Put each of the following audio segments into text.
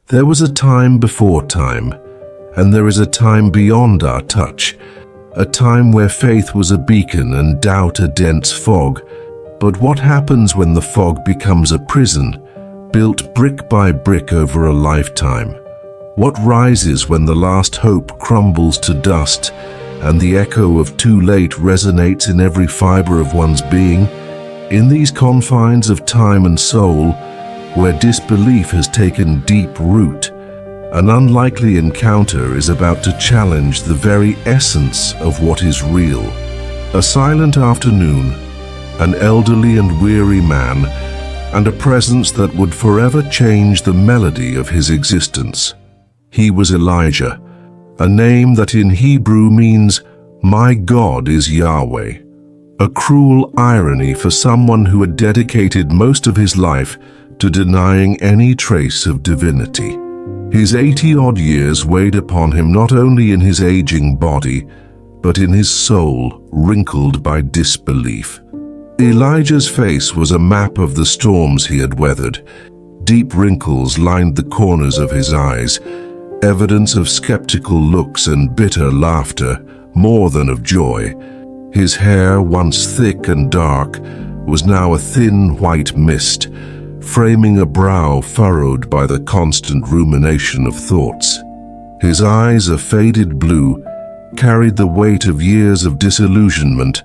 There was a time before time, and there is a time beyond our touch, a time where faith was a beacon and doubt a dense fog. But what happens when the fog becomes a prison, built brick by brick over a lifetime? What rises when the last hope crumbles to dust, and the echo of too late resonates in every fiber of one's being? In these confines of time and soul, where disbelief has taken deep root, an unlikely encounter is about to challenge the very essence of what is real. A silent afternoon, an elderly and weary man, and a presence that would forever change the melody of his existence. He was Elijah, a name that in Hebrew means, "My God is Yahweh," a cruel irony for someone who had dedicated most of his life to denying any trace of divinity. His 80-odd years weighed upon him not only in his aging body, but in his soul, wrinkled by disbelief. Elijah's face was a map of the storms he had weathered. Deep wrinkles lined the corners of his eyes, evidence of skeptical looks and bitter laughter, more than of joy. His hair, once thick and dark, was now a thin white mist, framing a brow furrowed by the constant rumination of thoughts. His eyes, a faded blue, carried the weight of years of disillusionment,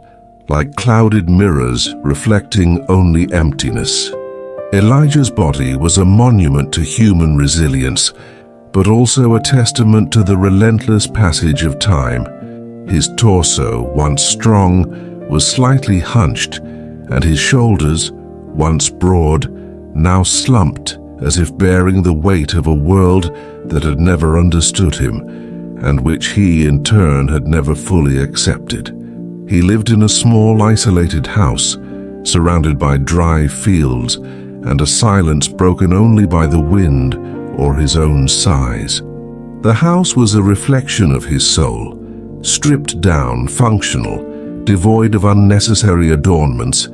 like clouded mirrors reflecting only emptiness. Elijah's body was a monument to human resilience, but also a testament to the relentless passage of time. His torso, once strong, was slightly hunched, and his shoulders, once broad, now slumped as if bearing the weight of a world that had never understood him, and which he, in turn, had never fully accepted. He lived in a small, isolated house, surrounded by dry fields, and a silence broken only by the wind or his own sighs. The house was a reflection of his soul, stripped down, functional, devoid of unnecessary adornments,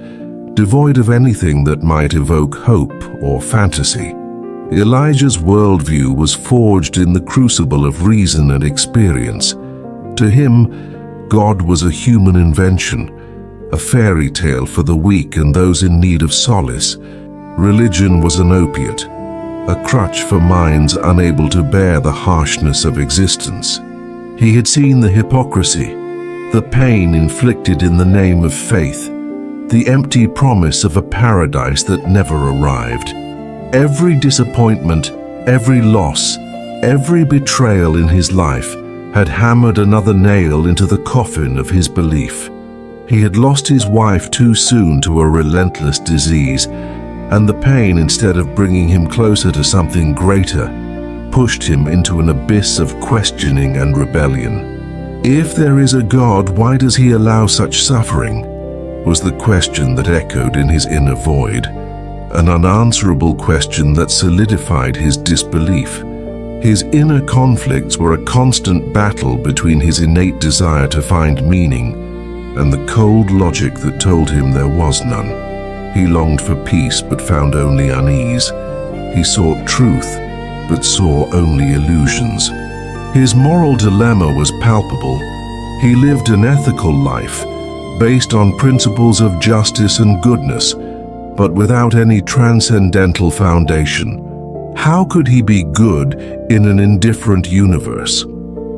devoid of anything that might evoke hope or fantasy. Elijah's worldview was forged in the crucible of reason and experience. To him, God was a human invention, a fairy tale for the weak and those in need of solace. Religion was an opiate, a crutch for minds unable to bear the harshness of existence. He had seen the hypocrisy, the pain inflicted in the name of faith, the empty promise of a paradise that never arrived. Every disappointment, every loss, every betrayal in his life had hammered another nail into the coffin of his belief. He had lost his wife too soon to a relentless disease, and the pain, instead of bringing him closer to something greater, pushed him into an abyss of questioning and rebellion. If there is a God, why does he allow such suffering? Was the question that echoed in his inner void, an unanswerable question that solidified his disbelief. His inner conflicts were a constant battle between his innate desire to find meaning and the cold logic that told him there was none. He longed for peace but found only unease. He sought truth but saw only illusions. His moral dilemma was palpable. He lived an ethical life, based on principles of justice and goodness, but without any transcendental foundation. How could he be good in an indifferent universe?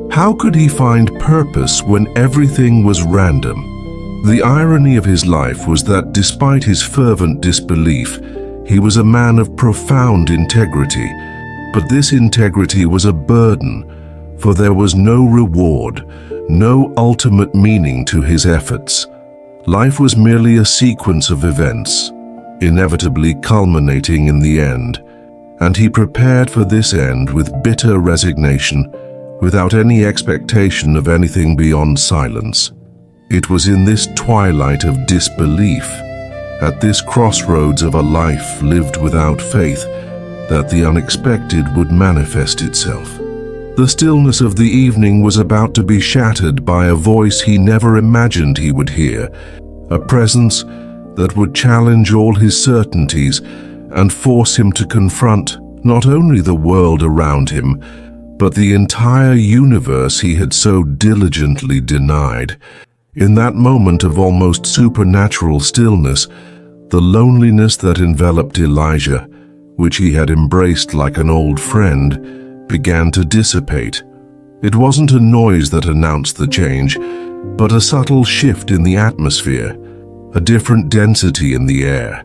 How could he find purpose when everything was random? The irony of his life was that despite his fervent disbelief, he was a man of profound integrity, but this integrity was a burden, for there was no reward, no ultimate meaning to his efforts. Life was merely a sequence of events, inevitably culminating in the end, and he prepared for this end with bitter resignation, without any expectation of anything beyond silence. It was in this twilight of disbelief, at this crossroads of a life lived without faith, that the unexpected would manifest itself. The stillness of the evening was about to be shattered by a voice he never imagined he would hear, a presence that would challenge all his certainties and force him to confront not only the world around him, but the entire universe he had so diligently denied. In that moment of almost supernatural stillness, the loneliness that enveloped Elijah, which he had embraced like an old friend, began to dissipate. It wasn't a noise that announced the change, but a subtle shift in the atmosphere, a different density in the air,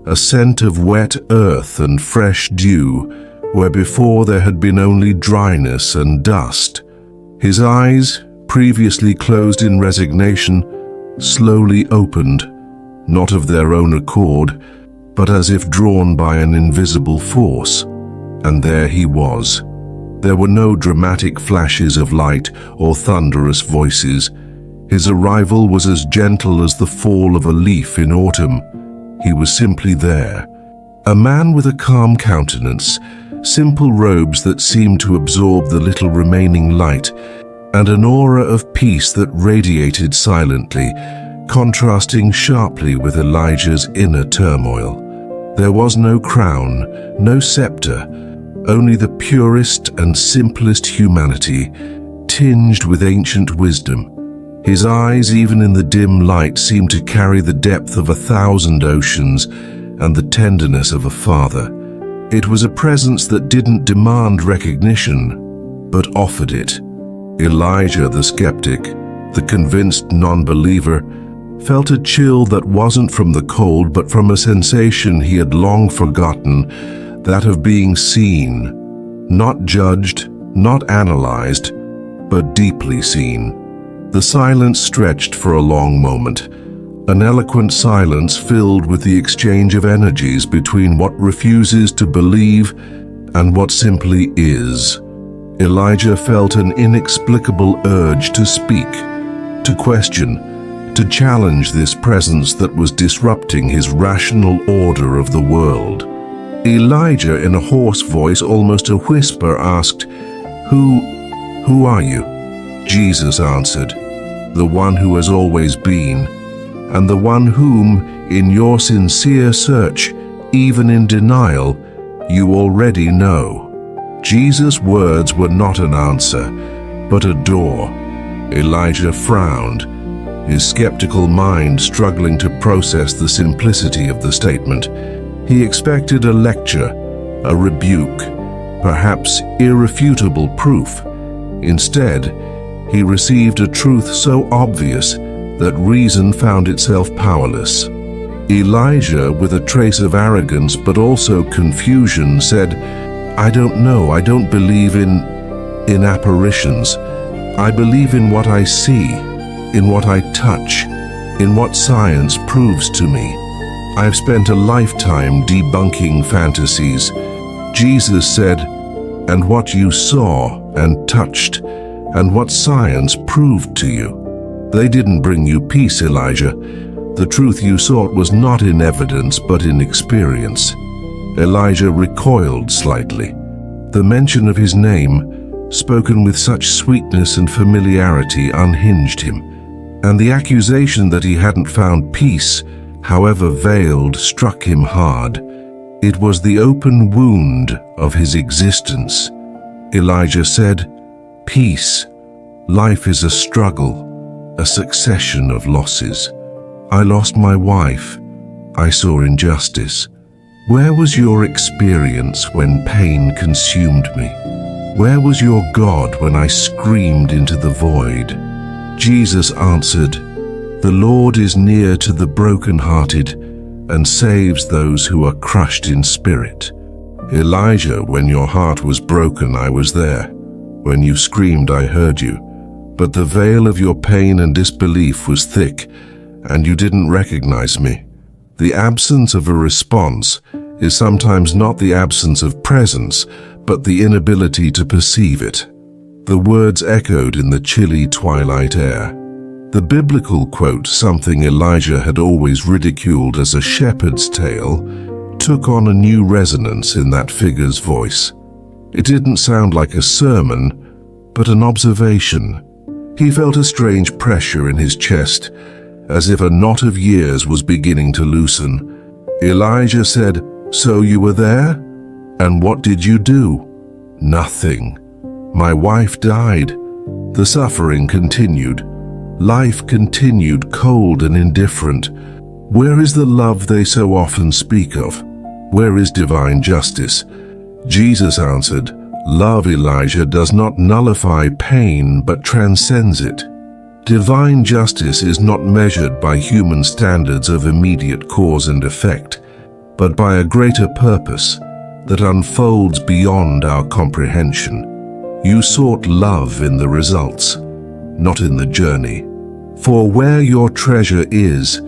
a scent of wet earth and fresh dew, where before there had been only dryness and dust. His eyes, previously closed in resignation, slowly opened, not of their own accord, but as if drawn by an invisible force. And there he was. There were no dramatic flashes of light or thunderous voices. His arrival was as gentle as the fall of a leaf in autumn. He was simply there. A man with a calm countenance, simple robes that seemed to absorb the little remaining light, and an aura of peace that radiated silently, contrasting sharply with Elijah's inner turmoil. There was no crown, no scepter, only the purest and simplest humanity, tinged with ancient wisdom. His eyes, even in the dim light, seemed to carry the depth of 1,000 oceans and the tenderness of a father. It was a presence that didn't demand recognition, but offered it. Elijah, the skeptic, the convinced non-believer, felt a chill that wasn't from the cold, but from a sensation he had long forgotten, that of being seen, not judged, not analyzed, but deeply seen. The silence stretched for a long moment, an eloquent silence filled with the exchange of energies between what refuses to believe and what simply is. Elijah felt an inexplicable urge to speak, to question, to challenge this presence that was disrupting his rational order of the world. Elijah, in a hoarse voice, almost a whisper, asked, Who are you?" Jesus answered, "The one who has always been, and the one whom, in your sincere search, even in denial, you already know." Jesus' words were not an answer, but a door. Elijah frowned, his skeptical mind struggling to process the simplicity of the statement. He expected a lecture, a rebuke, perhaps irrefutable proof. Instead, he received a truth so obvious that reason found itself powerless. Elijah, with a trace of arrogance but also confusion, said, "I don't know. I don't believe in apparitions. I believe in what I see, in what I touch, in what science proves to me. I've spent a lifetime debunking fantasies." Jesus said, "And what you saw and touched, and what science proved to you. They didn't bring you peace, Elijah. The truth you sought was not in evidence, but in experience." Elijah recoiled slightly. The mention of his name, spoken with such sweetness and familiarity, unhinged him, and the accusation that he hadn't found peace, however veiled, struck him hard. It was the open wound of his existence. Elijah said, "Peace. Life is a struggle, a succession of losses. I lost my wife. I saw injustice. Where was your experience when pain consumed me? Where was your God when I screamed into the void?" Jesus answered, "The Lord is near to the brokenhearted and saves those who are crushed in spirit." Elijah, when your heart was broken, I was there. When you screamed, I heard you. But the veil of your pain and disbelief was thick, and you didn't recognize me. The absence of a response is sometimes not the absence of presence, but the inability to perceive it. The words echoed in the chilly twilight air. The biblical quote, something Elijah had always ridiculed as a shepherd's tale, took on a new resonance in that figure's voice. It didn't sound like a sermon, but an observation. He felt a strange pressure in his chest, as if a knot of years was beginning to loosen. Elijah said, "So you were there? And what did you do? Nothing. My wife died. The suffering continued. Life continued cold and indifferent. Where is the love they so often speak of? Where is divine justice? Jesus answered, "Love, Elijah, does not nullify pain but transcends it." Divine justice is not measured by human standards of immediate cause and effect, but by a greater purpose that unfolds beyond our comprehension. You sought love in the results, not in the journey. For where your treasure is,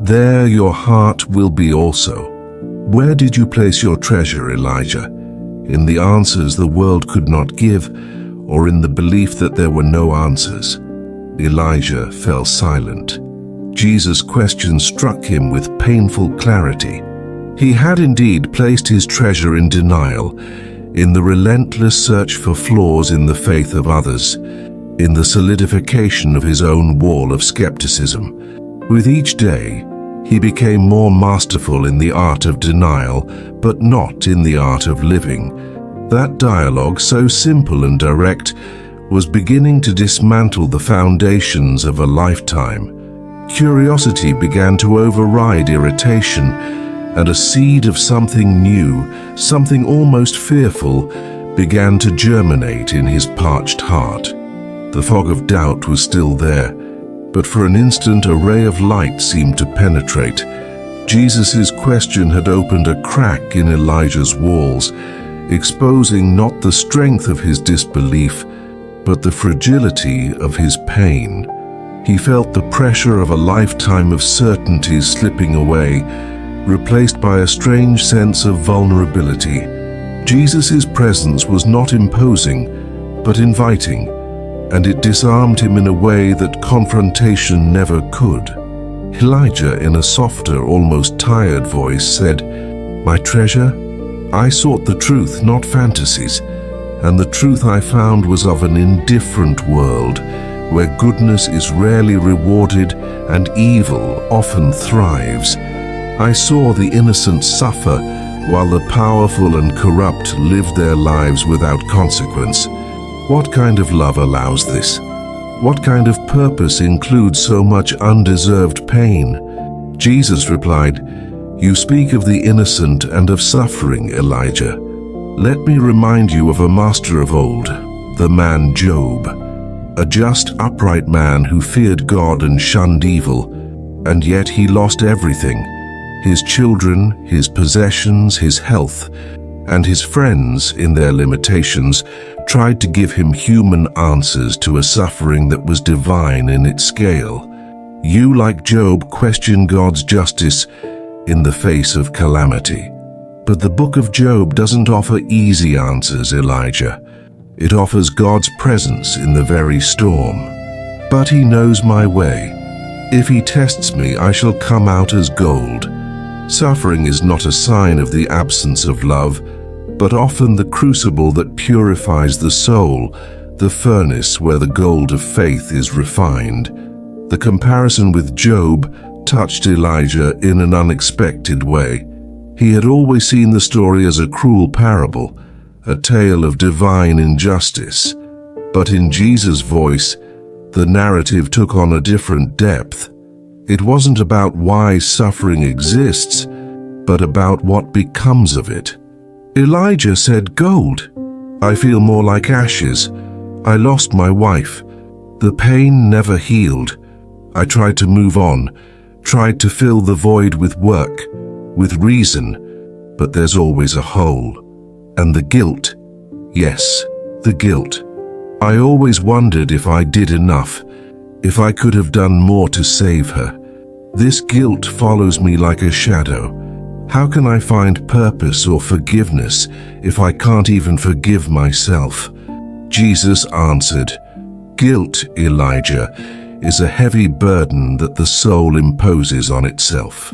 there your heart will be also. Where did you place your treasure, Elijah? In the answers the world could not give, or in the belief that there were no answers? Elijah fell silent. Jesus' question struck him with painful clarity. He had indeed placed his treasure in denial, in the relentless search for flaws in the faith of others, in the solidification of his own wall of skepticism. With each day, he became more masterful in the art of denial, but not in the art of living. That dialogue, so simple and direct, was beginning to dismantle the foundations of a lifetime. Curiosity began to override irritation, and a seed of something new, something almost fearful, began to germinate in his parched heart. The fog of doubt was still there, but for an instant a ray of light seemed to penetrate. Jesus' question had opened a crack in Elijah's walls, exposing not the strength of his disbelief, but the fragility of his pain. He felt the pressure of a lifetime of certainties slipping away, replaced by a strange sense of vulnerability. Jesus' presence was not imposing, but inviting, and it disarmed him in a way that confrontation never could. Elijah, in a softer, almost tired voice, said, "My treasure, I sought the truth, not fantasies, and the truth I found was of an indifferent world, where goodness is rarely rewarded and evil often thrives. I saw the innocent suffer while the powerful and corrupt live their lives without consequence. What kind of love allows this? What kind of purpose includes so much undeserved pain?" Jesus replied, "You speak of the innocent and of suffering, Elijah. Let me remind you of a master of old, the man Job, a just, upright man who feared God and shunned evil, and yet he lost everything: his children, his possessions, his health, and his friends, in their limitations, tried to give him human answers to a suffering that was divine in its scale. You, like Job, question God's justice in the face of calamity. But the book of Job doesn't offer easy answers, Elijah. It offers God's presence in the very storm. But he knows my way. If he tests me, I shall come out as gold. Suffering is not a sign of the absence of love, but often the crucible that purifies the soul, the furnace where the gold of faith is refined. The comparison with Job touched Elijah in an unexpected way. He had always seen the story as a cruel parable, a tale of divine injustice. But in Jesus' voice, the narrative took on a different depth. It wasn't about why suffering exists, but about what becomes of it. Elijah said, "Gold. I feel more like ashes. I lost my wife. The pain never healed. I tried to move on, tried to fill the void with work, with reason, but there's always a hole. And the guilt, yes, the guilt. I always wondered if I did enough, if I could have done more to save her. This guilt follows me like a shadow. How can I find purpose or forgiveness if I can't even forgive myself?" Jesus answered, "Guilt, Elijah, is a heavy burden that the soul imposes on itself.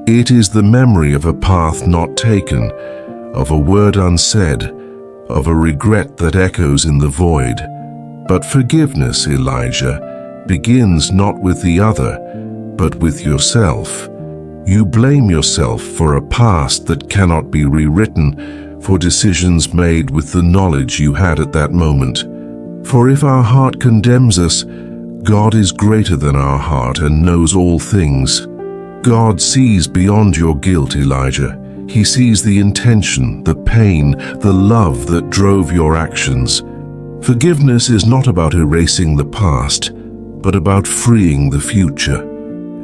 It is the memory of a path not taken, of a word unsaid, of a regret that echoes in the void. But forgiveness, Elijah, begins not with the other, but with yourself. You blame yourself for a past that cannot be rewritten, for decisions made with the knowledge you had at that moment. For if our heart condemns us, God is greater than our heart and knows all things. God sees beyond your guilt, Elijah. He sees the intention, the pain, the love that drove your actions. Forgiveness is not about erasing the past, but about freeing the future.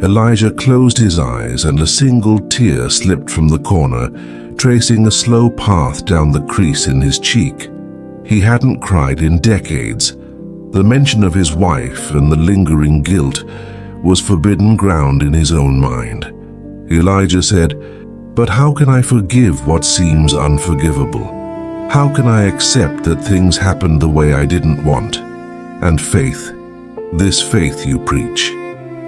Elijah closed his eyes and a single tear slipped from the corner, tracing a slow path down the crease in his cheek. He hadn't cried in decades. The mention of his wife and the lingering guilt was forbidden ground in his own mind. Elijah said, "But how can I forgive what seems unforgivable? How can I accept that things happened the way I didn't want? And faith, this faith you preach,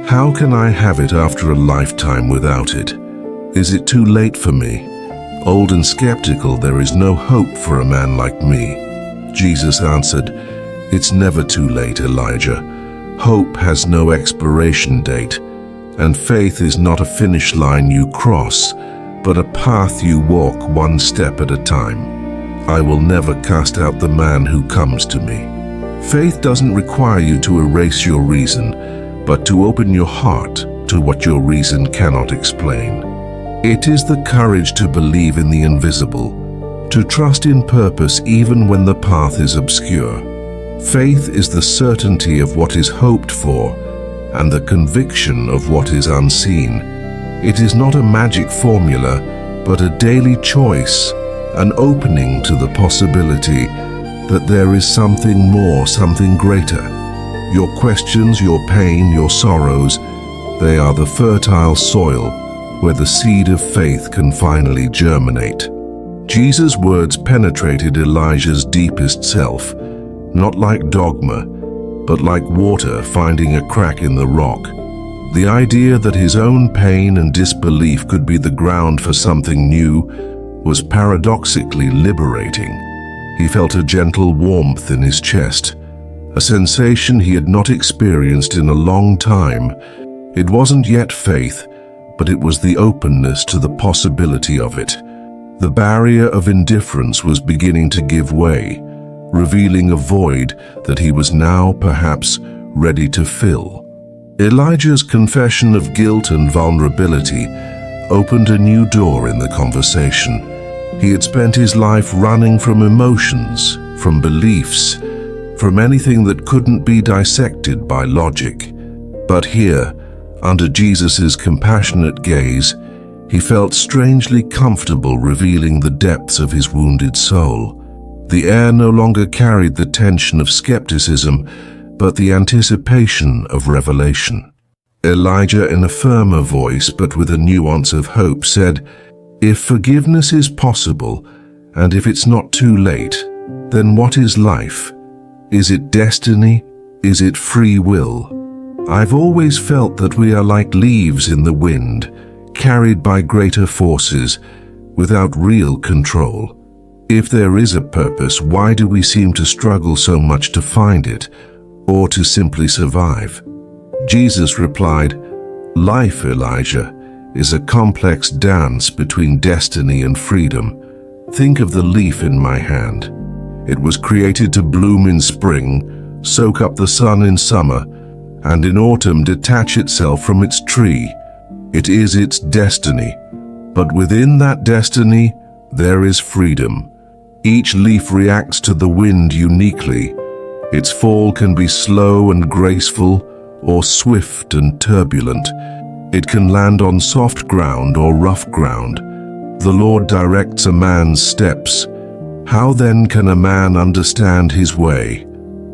how can I have it after a lifetime without it? Is it too late for me? Old and skeptical, there is no hope for a man like me." Jesus answered, "It's never too late, Elijah. Hope has no expiration date, and faith is not a finish line you cross, but a path you walk one step at a time. I will never cast out the man who comes to me." Faith doesn't require you to erase your reason, but to open your heart to what your reason cannot explain. It is the courage to believe in the invisible, to trust in purpose even when the path is obscure. Faith is the certainty of what is hoped for and the conviction of what is unseen. It is not a magic formula, but a daily choice, an opening to the possibility that there is something more, something greater. Your questions, your pain, your sorrows, they are the fertile soil where the seed of faith can finally germinate. Jesus' words penetrated Elijah's deepest self, not like dogma, but like water finding a crack in the rock. The idea that his own pain and disbelief could be the ground for something new was paradoxically liberating. He felt a gentle warmth in his chest, a sensation he had not experienced in a long time. It wasn't yet faith, but it was the openness to the possibility of it. The barrier of indifference was beginning to give way, revealing a void that he was now perhaps ready to fill. Elijah's confession of guilt and vulnerability opened a new door in the conversation. He had spent his life running from emotions, from beliefs, from anything that couldn't be dissected by logic. But here, under Jesus' compassionate gaze, he felt strangely comfortable revealing the depths of his wounded soul. The air no longer carried the tension of skepticism, but the anticipation of revelation. Elijah, in a firmer voice but with a nuance of hope, said, "If forgiveness is possible, and if it's not too late, then what is life? Is it destiny? Is it free will? I've always felt that we are like leaves in the wind, carried by greater forces, without real control. If there is a purpose, why do we seem to struggle so much to find it, or to simply survive?" Jesus replied, "Life, Elijah, is a complex dance between destiny and freedom. Think of the leaf in my hand. It was created to bloom in spring, soak up the sun in summer, and in autumn detach itself from its tree. It is its destiny. But within that destiny, there is freedom. Each leaf reacts to the wind uniquely. Its fall can be slow and graceful, or swift and turbulent. It can land on soft ground or rough ground. The Lord directs a man's steps. How then can a man understand his way?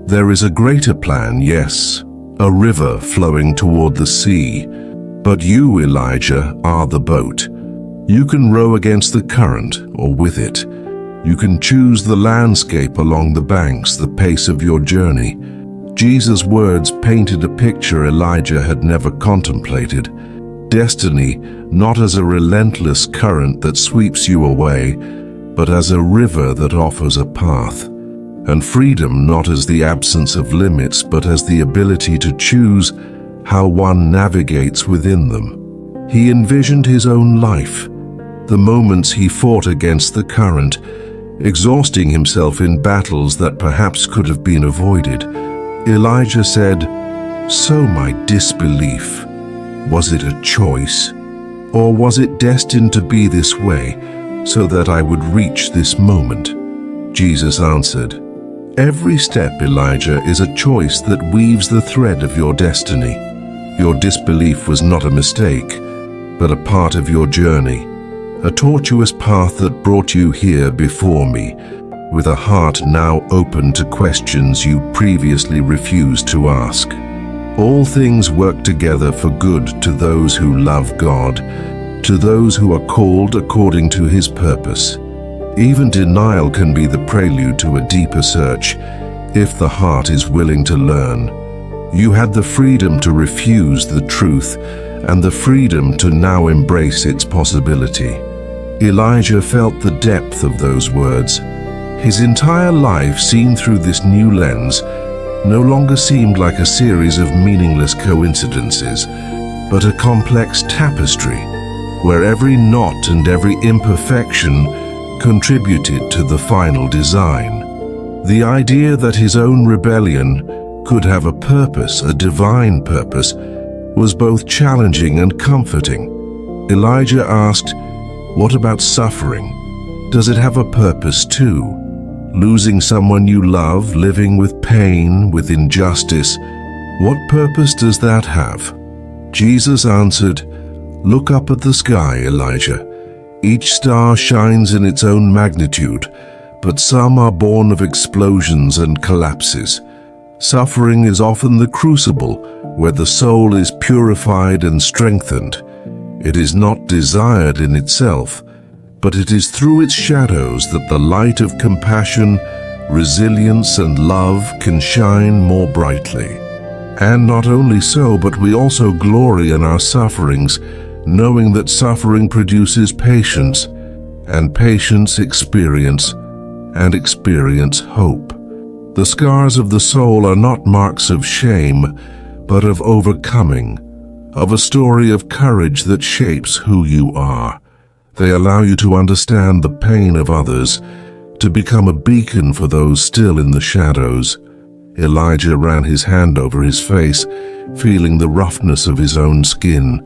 There is a greater plan, yes, a river flowing toward the sea. But you, Elijah, are the boat. You can row against the current or with it. You can choose the landscape along the banks, the pace of your journey." Jesus' words painted a picture Elijah had never contemplated. Destiny not as a relentless current that sweeps you away, but as a river that offers a path. And freedom not as the absence of limits, but as the ability to choose how one navigates within them. He envisioned his own life, the moments he fought against the current, exhausting himself in battles that perhaps could have been avoided. Elijah said, "So my disbelief, was it a choice? Or was it destined to be this way, so that I would reach this moment?" Jesus answered, "Every step, Elijah, is a choice that weaves the thread of your destiny. Your disbelief was not a mistake, but a part of your journey, a tortuous path that brought you here before me, with a heart now open to questions you previously refused to ask. All things work together for good to those who love God, to those who are called according to His purpose. Even denial can be the prelude to a deeper search, if the heart is willing to learn. You had the freedom to refuse the truth, and the freedom to now embrace its possibility." Elijah felt the depth of those words. His entire life, seen through this new lens, no longer seemed like a series of meaningless coincidences, but a complex tapestry, where every knot and every imperfection contributed to the final design. The idea that his own rebellion could have a purpose, a divine purpose, was both challenging and comforting. Elijah asked, "What about suffering? Does it have a purpose too? Losing someone you love, living with pain, with injustice, what purpose does that have?" Jesus answered, "Look up at the sky, Elijah. Each star shines in its own magnitude, but some are born of explosions and collapses. Suffering is often the crucible where the soul is purified and strengthened. It is not desired in itself, but it is through its shadows that the light of compassion, resilience, and love can shine more brightly. And not only so, but we also glory in our sufferings, knowing that suffering produces patience, and patience experience, and experience hope. The scars of the soul are not marks of shame, but of overcoming, of a story of courage that shapes who you are. They allow you to understand the pain of others, to become a beacon for those still in the shadows." Elijah ran his hand over his face, feeling the roughness of his own skin.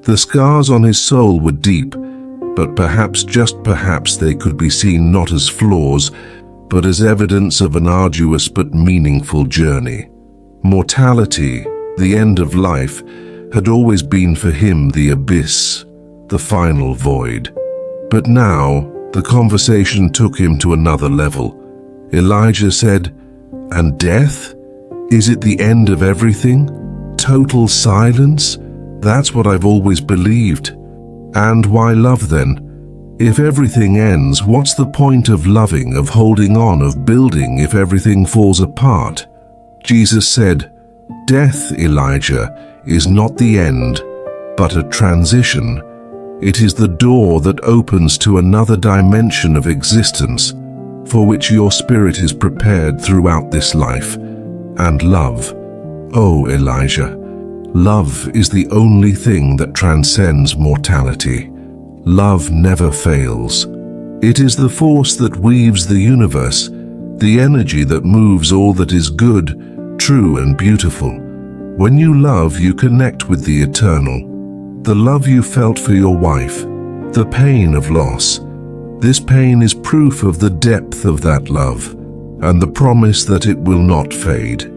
The scars on his soul were deep, but perhaps, just perhaps, they could be seen not as flaws, but as evidence of an arduous but meaningful journey. Mortality, the end of life, had always been for him the abyss, the final void. But now, the conversation took him to another level. Elijah said, "And death? Is it the end of everything? Total silence? That's what I've always believed. And why love then? If everything ends, what's the point of loving, of holding on, of building if everything falls apart?" Jesus said, "Death, Elijah, is not the end, but a transition. It is the door that opens to another dimension of existence, for which your spirit is prepared throughout this life. And love, oh Elijah, love is the only thing that transcends mortality. Love never fails. It is the force that weaves the universe, the energy that moves all that is good, true, and beautiful. When you love, you connect with the eternal. The love you felt for your wife, the pain of loss. This pain is proof of the depth of that love, and the promise that it will not fade.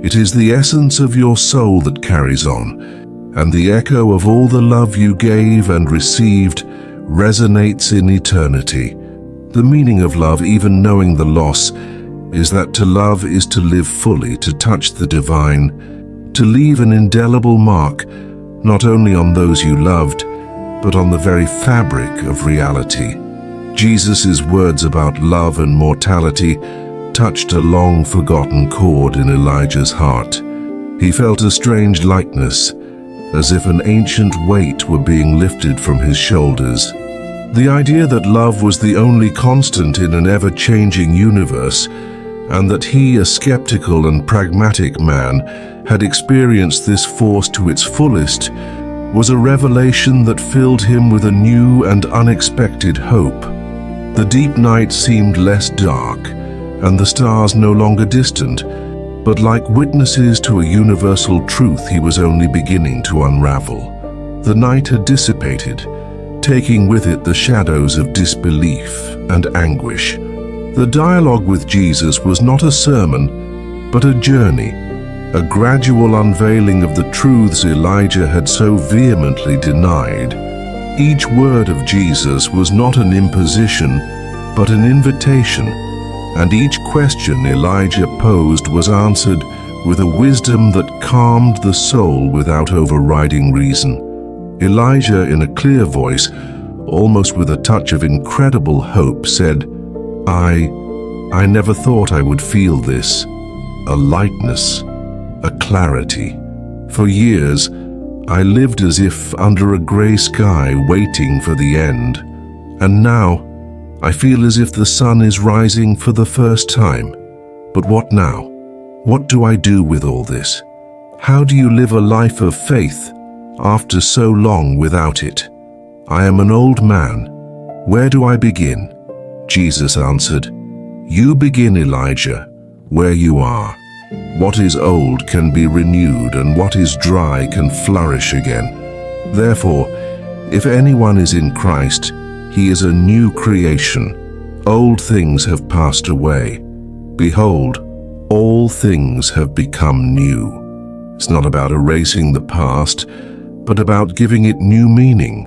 It is the essence of your soul that carries on, and the echo of all the love you gave and received resonates in eternity. The meaning of love, even knowing the loss, is that to love is to live fully, to touch the divine, to leave an indelible mark, not only on those you loved, but on the very fabric of reality. Jesus' words about love and mortality touched a long-forgotten chord in Elijah's heart. He felt a strange lightness, as if an ancient weight were being lifted from his shoulders. The idea that love was the only constant in an ever-changing universe, and that he, a skeptical and pragmatic man, had experienced this force to its fullest, was a revelation that filled him with a new and unexpected hope. The deep night seemed less dark, and the stars no longer distant, but like witnesses to a universal truth he was only beginning to unravel. The night had dissipated, taking with it the shadows of disbelief and anguish. The dialogue with Jesus was not a sermon, but a journey, a gradual unveiling of the truths Elijah had so vehemently denied. Each word of Jesus was not an imposition, but an invitation, and each question Elijah posed was answered with a wisdom that calmed the soul without overriding reason. Elijah, in a clear voice, almost with a touch of incredible hope, said, I never thought I would feel this, a lightness, a clarity. For years, I lived as if under a gray sky waiting for the end. And now, I feel as if the sun is rising for the first time. But what now? What do I do with all this? How do you live a life of faith after so long without it? I am an old man. Where do I begin? Jesus answered, You begin, Elijah, where you are. What is old can be renewed, and what is dry can flourish again. Therefore, if anyone is in Christ, he is a new creation. Old things have passed away. Behold, all things have become new. It's not about erasing the past, but about giving it new meaning.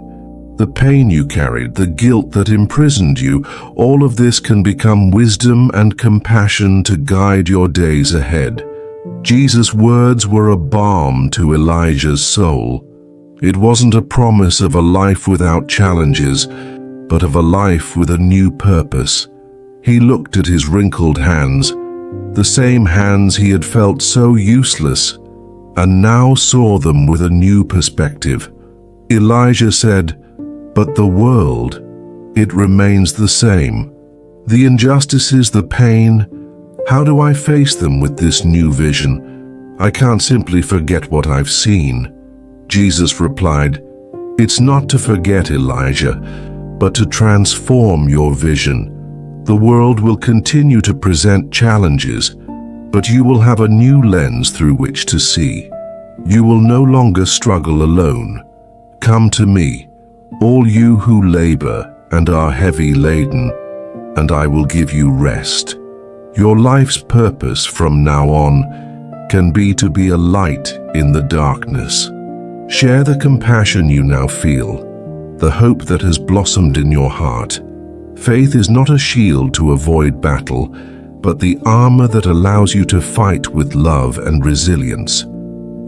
The pain you carried, the guilt that imprisoned you, all of this can become wisdom and compassion to guide your days ahead. Jesus' words were a balm to Elijah's soul. It wasn't a promise of a life without challenges, but of a life with a new purpose. He looked at his wrinkled hands, the same hands he had felt so useless, and now saw them with a new perspective. Elijah said, But the world, it remains the same. The injustices, the pain, how do I face them with this new vision? I can't simply forget what I've seen. Jesus replied, It's not to forget, Elijah, but to transform your vision. The world will continue to present challenges, but you will have a new lens through which to see. You will no longer struggle alone. Come to me, all you who labor and are heavy laden, and I will give you rest. Your life's purpose from now on can be to be a light in the darkness. Share the compassion you now feel, the hope that has blossomed in your heart. Faith is not a shield to avoid battle, but the armor that allows you to fight with love and resilience.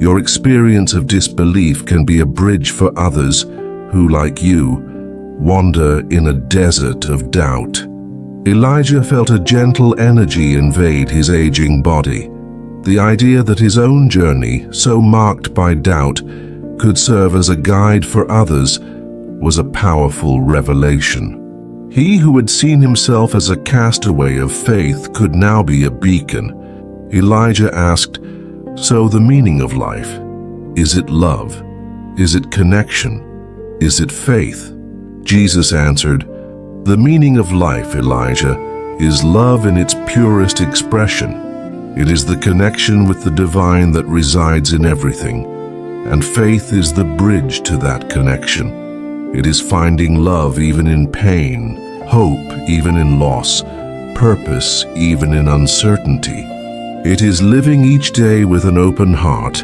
Your experience of disbelief can be a bridge for others who, like you, wander in a desert of doubt. Elijah felt a gentle energy invade his aging body. The idea that his own journey, so marked by doubt, could serve as a guide for others was a powerful revelation. He who had seen himself as a castaway of faith could now be a beacon. Elijah asked, So the meaning of life, is it love? Is it connection? Is it faith? Jesus answered, The meaning of life, Elijah, is love in its purest expression. It is the connection with the divine that resides in everything, and faith is the bridge to that connection. It is finding love even in pain, hope even in loss, purpose even in uncertainty. It is living each day with an open heart,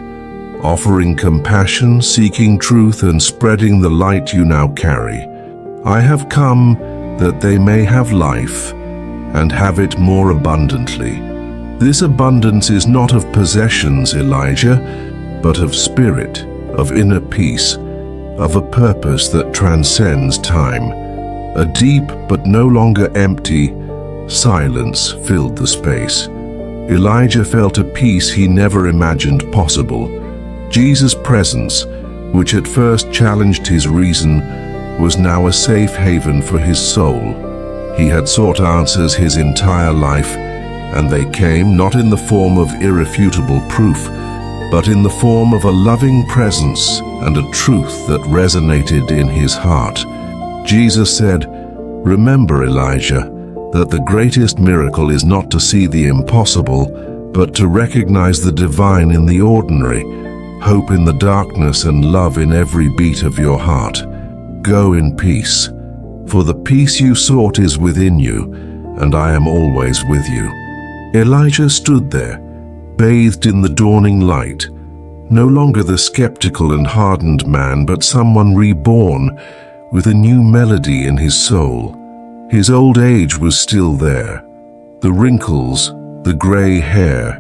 offering compassion, seeking truth, and spreading the light you now carry. I have come that they may have life and have it more abundantly. This abundance is not of possessions, Elijah, but of spirit, of inner peace, of a purpose that transcends time. A deep but no longer empty silence filled the space. Elijah felt a peace he never imagined possible. Jesus' presence, which at first challenged his reason, was now a safe haven for his soul. He had sought answers his entire life, and they came not in the form of irrefutable proof, but in the form of a loving presence and a truth that resonated in his heart. Jesus said, Remember, Elijah, that the greatest miracle is not to see the impossible, but to recognize the divine in the ordinary, hope in the darkness, and love in every beat of your heart. Go in peace, for the peace you sought is within you, and I am always with you. Elijah stood there, bathed in the dawning light, no longer the skeptical and hardened man, but someone reborn with a new melody in his soul. His old age was still there, the wrinkles, the gray hair,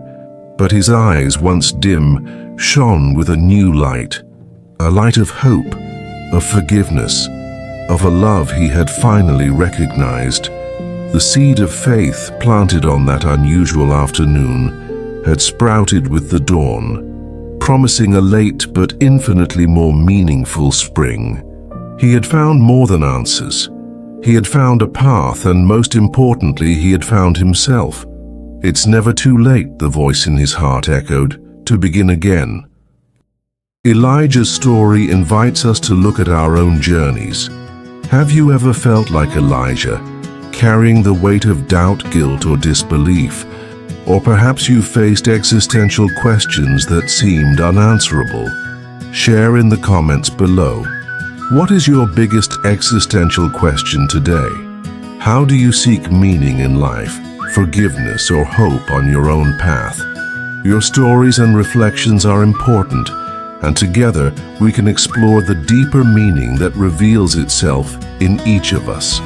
but his eyes, once dim, shone with a new light, a light of hope, of forgiveness, of a love he had finally recognized. The seed of faith planted on that unusual afternoon had sprouted with the dawn, promising a late but infinitely more meaningful spring. He had found more than answers. He had found a path, and most importantly, he had found himself. It's never too late, the voice in his heart echoed, to begin again. Elijah's story invites us to look at our own journeys. Have you ever felt like Elijah, carrying the weight of doubt, guilt, or disbelief? Or perhaps you faced existential questions that seemed unanswerable. Share in the comments below. What is your biggest existential question today? How do you seek meaning in life, forgiveness, or hope on your own path? Your stories and reflections are important, and together we can explore the deeper meaning that reveals itself in each of us.